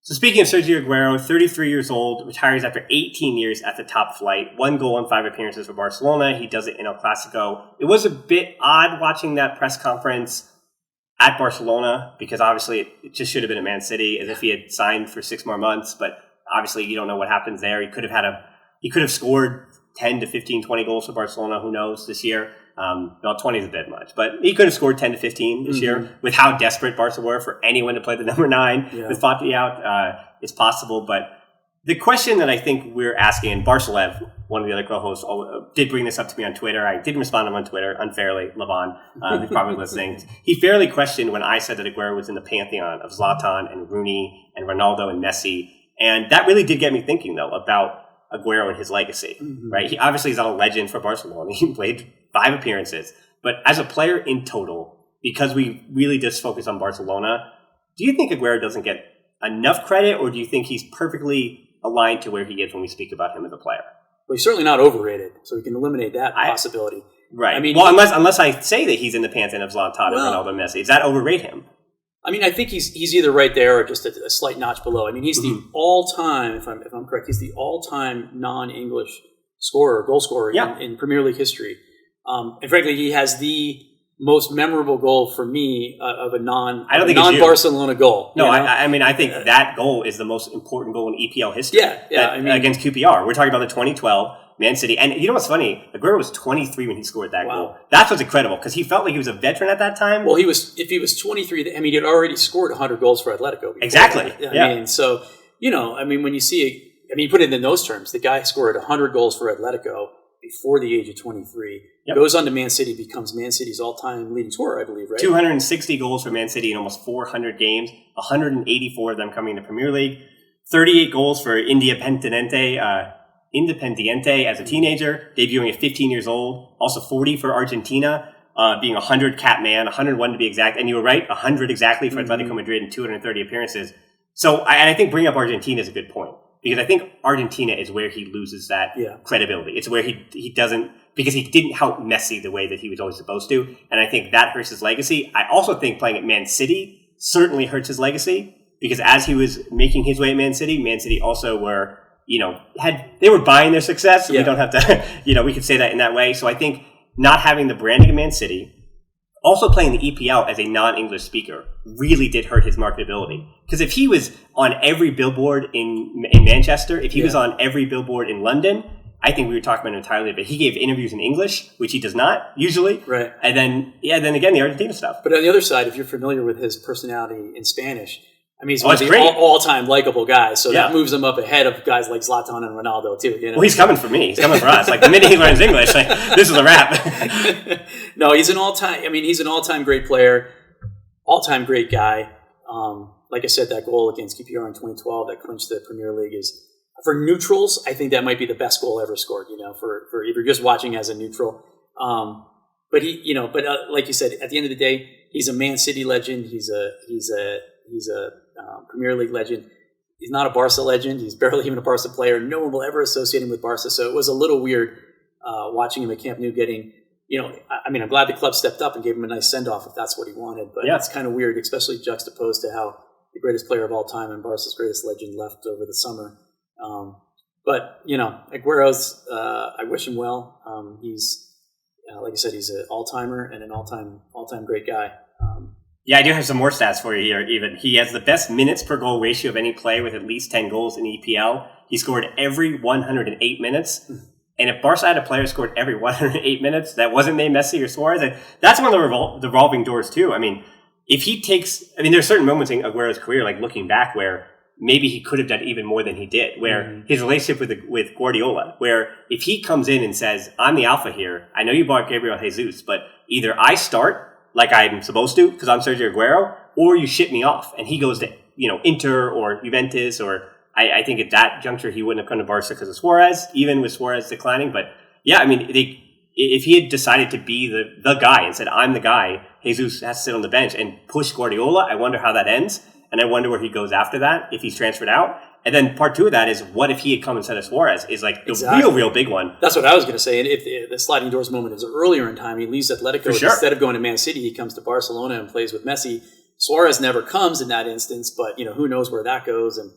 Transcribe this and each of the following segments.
So speaking of Sergio Agüero, 33 years old, retires after 18 years at the top flight. 1 goal in 5 appearances for Barcelona. He does it in El Clasico. It was a bit odd watching that press conference at Barcelona because obviously it just should have been at Man City as if he had signed for 6 more months. But obviously you don't know what happens there. He could have scored 10 to 15, 20 goals for Barcelona. Who knows this year? Well, 20 is a bit much, but he could have scored 10 to 15 this year with how desperate Barca were for anyone to play the number 9 with Fati out. It's possible, but the question that I think we're asking, and Barcelev, one of the other co-hosts, did bring this up to me on Twitter. I didn't respond to him on Twitter, unfairly, Levon, who's probably listening. He fairly questioned when I said that Agüero was in the pantheon of Zlatan and Rooney and Ronaldo and Messi, and that really did get me thinking, though, about Agüero and his legacy, right? He obviously is not a legend for Barcelona. He played 5 appearances. But as a player in total, because we really just focus on Barcelona, do you think Agüero doesn't get enough credit, or do you think he's perfectly aligned to where he is when we speak about him as a player? Well, he's certainly not overrated, so we can eliminate that possibility. Right. I mean, well, unless I say that he's in the pantheon of Zlatan and Ronaldo and Messi, does that overrate him? I mean, I think he's either right there or just a slight notch below. I mean, he's the all-time, if I'm correct, he's the all-time non-English goal scorer in Premier League history. And frankly, he has the most memorable goal for me of a non-Barcelona goal. No, I mean, I think that goal is the most important goal in EPL history. Against QPR. We're talking about the 2012 Man City. And you know what's funny? Agüero was 23 when he scored that goal. That's what's incredible, because he felt like he was a veteran at that time. Well, if he was 23, I mean, he had already scored 100 goals for Atletico. Exactly. I mean, so, when you see, you put it in those terms, the guy scored 100 goals for Atletico before the age of 23, goes on to Man City, becomes Man City's all-time leading scorer, I believe, right? 260 goals for Man City in almost 400 games, 184 of them coming to Premier League, 38 goals for Independiente as a teenager, debuting at 15 years old, also 40 for Argentina, being 100 cap man, 101 to be exact, and you were right, 100 exactly for Atletico Madrid and 230 appearances. So, I think bringing up Argentina is a good point, because I think Argentina is where he loses that credibility. It's where he doesn't, because he didn't help Messi the way that he was always supposed to, and I think that hurts his legacy. I also think playing at Man City certainly hurts his legacy, because as he was making his way at Man City also were, they were buying their success. So we don't have to, we could say that in that way. So I think not having the branding of Man City, also playing the EPL as a non-English speaker, really did hurt his marketability. Because if he was on every billboard in Manchester, if he was on every billboard in London, I think we would talk about it entirely. But he gave interviews in English, which he does not usually. Right. And then again, the Argentina stuff. But on the other side, if you're familiar with his personality in Spanish, I mean, he's one of the all-time likable guys, so that moves him up ahead of guys like Zlatan and Ronaldo, too. Well, he's coming for me. He's coming for us. Like, the minute he learns English, this is a wrap. No, he's an all-time great player, all-time great guy. Like I said, that goal against QPR in 2012 that clinched the Premier League is, for neutrals, I think that might be the best goal ever scored, for if you're just watching as a neutral. But like you said, at the end of the day, he's a Man City legend. He's a Premier League legend. He's not a Barca legend. He's barely even a Barca player. No one will ever associate him with Barca. So it was a little weird watching him at Camp Nou getting, I'm glad the club stepped up and gave him a nice send-off if that's what he wanted. But it's kind of weird, especially juxtaposed to how the greatest player of all time and Barca's greatest legend left over the summer. But Agüero's, I wish him well. He's, like I said, he's an all-timer and an all-time great guy. I do have some more stats for you here, even. He has the best minutes per goal ratio of any player with at least 10 goals in EPL. He scored every 108 minutes. And if Barca had a player who scored every 108 minutes that wasn't named Messi or Suarez, that's one of the revolving doors, too. I mean, if he takes... there's certain moments in Agüero's career, like looking back, where maybe he could have done even more than he did, where his relationship with Guardiola, where if he comes in and says, I'm the alpha here, I know you bought Gabriel Jesus, but either I start like I'm supposed to, because I'm Sergio Agüero, or you ship me off. And he goes to, Inter or Juventus, or I think at that juncture he wouldn't have come to Barca because of Suarez, even with Suarez declining. But if he had decided to be the guy and said, I'm the guy, Jesus has to sit on the bench and push Guardiola, I wonder how that ends. And I wonder where he goes after that, if he's transferred out. And then part 2 of that is, what if he had come instead of Suarez, is like the real big one. That's what I was going to say. And if the sliding doors moment is earlier in time, he leaves Atletico. Instead of going to Man City, he comes to Barcelona and plays with Messi. Suarez never comes in that instance, but who knows where that goes, and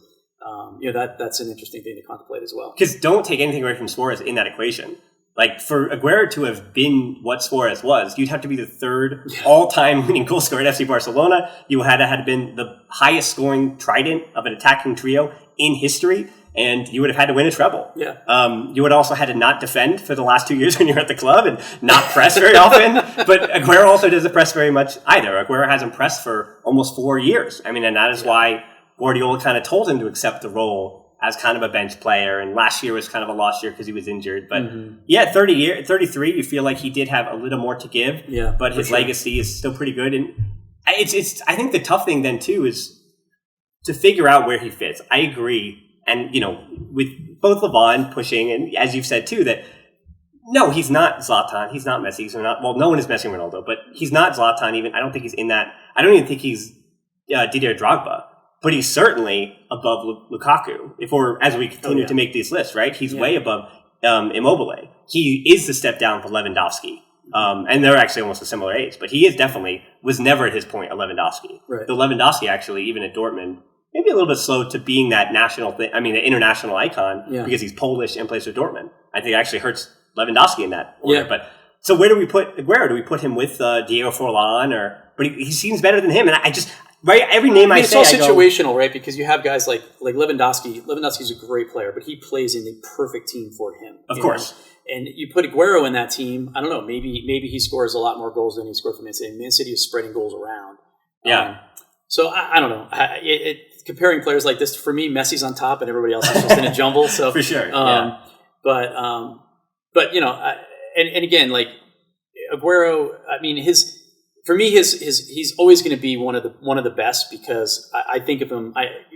that's an interesting thing to contemplate as well. Because don't take anything away from Suarez in that equation. Like, for Agüero to have been what Suarez was, you'd have to be the third all-time winning goal scorer at FC Barcelona. You had been the highest scoring trident of an attacking trio in history, and you would have had to win a treble. Yeah. You would also had to not defend for the last 2 years when you were at the club and not press very often. But Agüero also doesn't press very much either. Agüero hasn't pressed for almost 4 years. I mean, and that is why Guardiola kind of told him to accept the role as kind of a bench player, and last year was kind of a lost year because he was injured. But 33, you feel like he did have a little more to give, but his legacy is still pretty good. And it's I think the tough thing then too is to figure out where he fits. I agree. And, with both Levon pushing, and as you've said too, that no, he's not Zlatan, he's not Messi, no one is Messi and Ronaldo, but he's not Zlatan even. I don't think he's in that. I don't even think he's Didier Drogba. But he's certainly above Lukaku. As we continue to make these lists, right? He's way above Immobile. He is the step down for Lewandowski. And they're actually almost a similar age. But he was never at his point a Lewandowski. Right. The Lewandowski actually, even at Dortmund, maybe a little bit slow to being that the international icon because he's Polish and plays for Dortmund. I think it actually hurts Lewandowski in that order. Yeah. But so where do we put Agüero? Do we put him with Diego Forlan? But he seems better than him. And I just... Right, every name I say, it's all situational, right? Because you have guys like Lewandowski. Lewandowski's a great player, but he plays in the perfect team for him. Of course. And you put Agüero in that team. I don't know. Maybe he scores a lot more goals than he scored for Man City. Man City is spreading goals around. Yeah. So I don't know. Comparing players like this, for me, Messi's on top, and everybody else is just in a jumble. So for sure. But and again, like Agüero. I mean, for me, he's always going to be one of the best because I think of him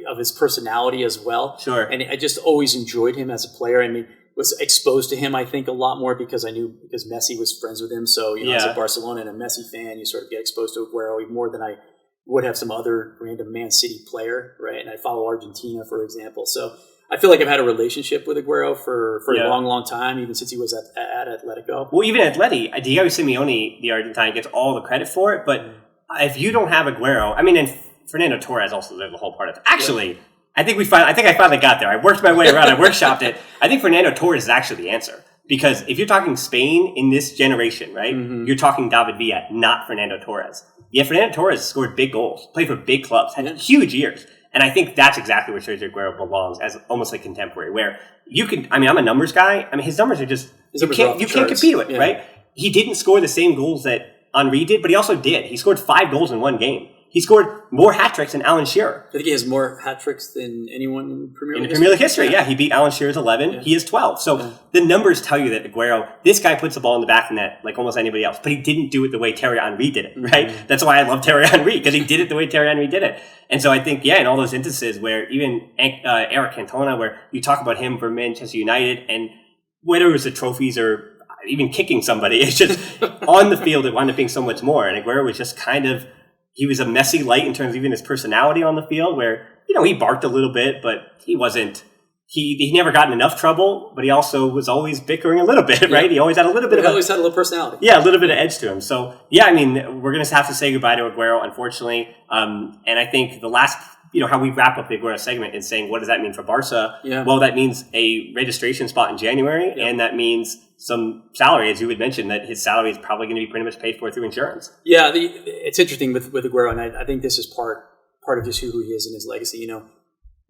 of his personality as well. Sure. And I just always enjoyed him as a player. I mean, was exposed to him I think a lot more because Messi was friends with him. So as a Barcelona and a Messi fan, you sort of get exposed to Agüero even more than I would have some other random Man City player, right? And I follow Argentina, for example. So I feel like I've had a relationship with Agüero for a long, long time, even since he was at Atletico. Well, even Atleti, Diego Simeone, the Argentine, gets all the credit for it. But if you don't have Agüero, I mean, and Fernando Torres also did the whole part of it. Actually, I think I finally got there. I worked my way around. I workshopped it. I think Fernando Torres is actually the answer. Because if you're talking Spain in this generation, right, you're talking David Villa, not Fernando Torres. Yeah, Fernando Torres scored big goals, played for big clubs, had huge years. And I think that's exactly where Sergio Agüero belongs, as almost like contemporary, where you can, I'm a numbers guy. I mean, his numbers are just, you can't compete with, right? He didn't score the same goals that Henry did, but he also did. He scored 5 goals in one game. He scored more hat-tricks than Alan Shearer. I think he has more hat-tricks than anyone in Premier League Premier League history. Yeah, he beat Alan Shearer's 11. Yeah. He has 12. So the numbers tell you that Agüero, this guy puts the ball in the back of the net like almost anybody else, but he didn't do it the way Thierry Henry did it, right? That's why I love Thierry Henry, because he did it the way Thierry Henry did it. And so I think, in all those instances where even Eric Cantona, where you talk about him for Manchester United, and whether it was the trophies or even kicking somebody, it's just on the field it wound up being so much more. And Agüero was just kind of, he was a messy light in terms of even his personality on the field, where, he barked a little bit, but he wasn't, he never got in enough trouble, but he also was always bickering a little bit, right? He always had a little bit he always had a little personality. Yeah, a little bit of edge to him. So, we're going to have to say goodbye to Agüero, unfortunately. And I think the last, how we wrap up the Agüero segment is saying, what does that mean for Barca? Yeah. Well, that means a registration spot in January, and that means some salary, as you would mention, that his salary is probably going to be pretty much paid for through insurance. Yeah, it's interesting with Agüero, and I think this is part of just who he is and his legacy.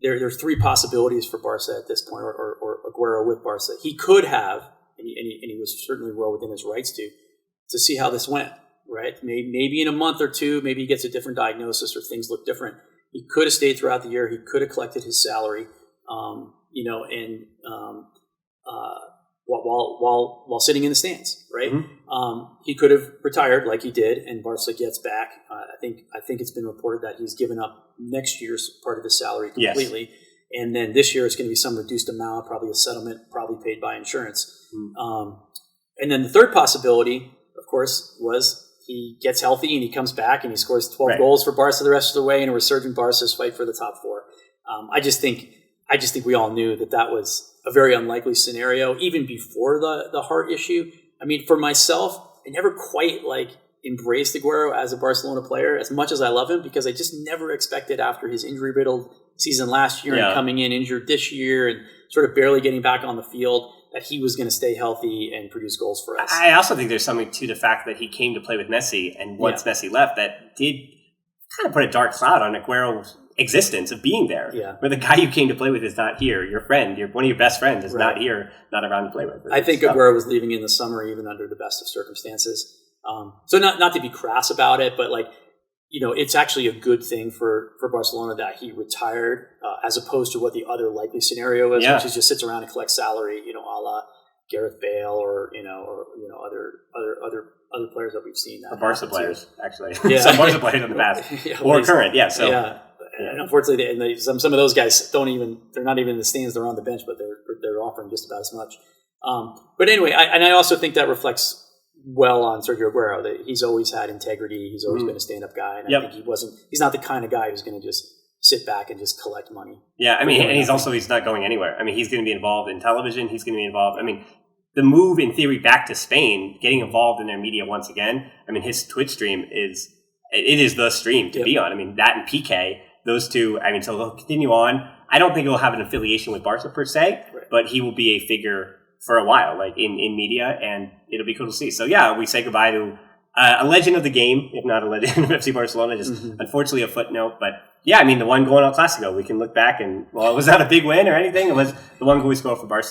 There are 3 possibilities for Barca at this point, or Agüero with Barca. He could have, and he was certainly well within his rights to see how this went, right? Maybe in a month or 2, maybe he gets a different diagnosis or things look different. He could have stayed throughout the year. He could have collected his salary, while sitting in the stands, right? He could have retired like he did, and Barca gets back. I think it's been reported that he's given up next year's part of his salary completely, and then this year it's going to be some reduced amount, probably a settlement, probably paid by insurance. And then the third possibility, of course, was he gets healthy and he comes back and he scores 12 goals for Barca the rest of the way in a resurgent Barca's fight for the top 4. I just think we all knew that was a very unlikely scenario, even before the heart issue. I mean, for myself, I never quite embraced Agüero as a Barcelona player as much as I love him, because I just never expected after his injury-riddled season last year and coming in injured this year and sort of barely getting back on the field that he was going to stay healthy and produce goals for us. I also think there's something to the fact that he came to play with Messi, and once Messi left, that did kind of put a dark cloud on Agüero's existence of being there. Yeah. Where the guy you came to play with is not here. Your friend, one of your best friends is not here, not around to play with. I think Agüero was leaving in the summer even under the best of circumstances. So not to be crass about it, but it's actually a good thing for Barcelona that he retired, as opposed to what the other likely scenario is, which is just sits around and collects salary, a la Gareth Bale or other players that we've seen. Or Barca players, actually. Some Barca players in the past. Or current, And unfortunately, some of those guys they're not even in the stands, they're on the bench, but they're offering just about as much. But anyway, I also think that reflects well on Sergio Agüero, that he's always had integrity. He's always been a stand-up guy. And I think he's not the kind of guy who's going to just sit back and just collect money. Yeah, I mean, and he's not going anywhere. I mean, he's going to be involved in television. He's going to be involved. I mean, the move in theory back to Spain, getting involved in their media once again. I mean, his Twitch stream is the stream to be on. I mean, that and PK, those two. I mean, so he'll continue on. I don't think he'll have an affiliation with Barca per se, but he will be a figure for a while, in media, and it'll be cool to see. So we say goodbye to a legend of the game, if not a legend of FC Barcelona. Just unfortunately a footnote, but I mean, the one goal in El Clasico, we can look back and, it was not a big win or anything. It was the one goal we scored for Barcelona.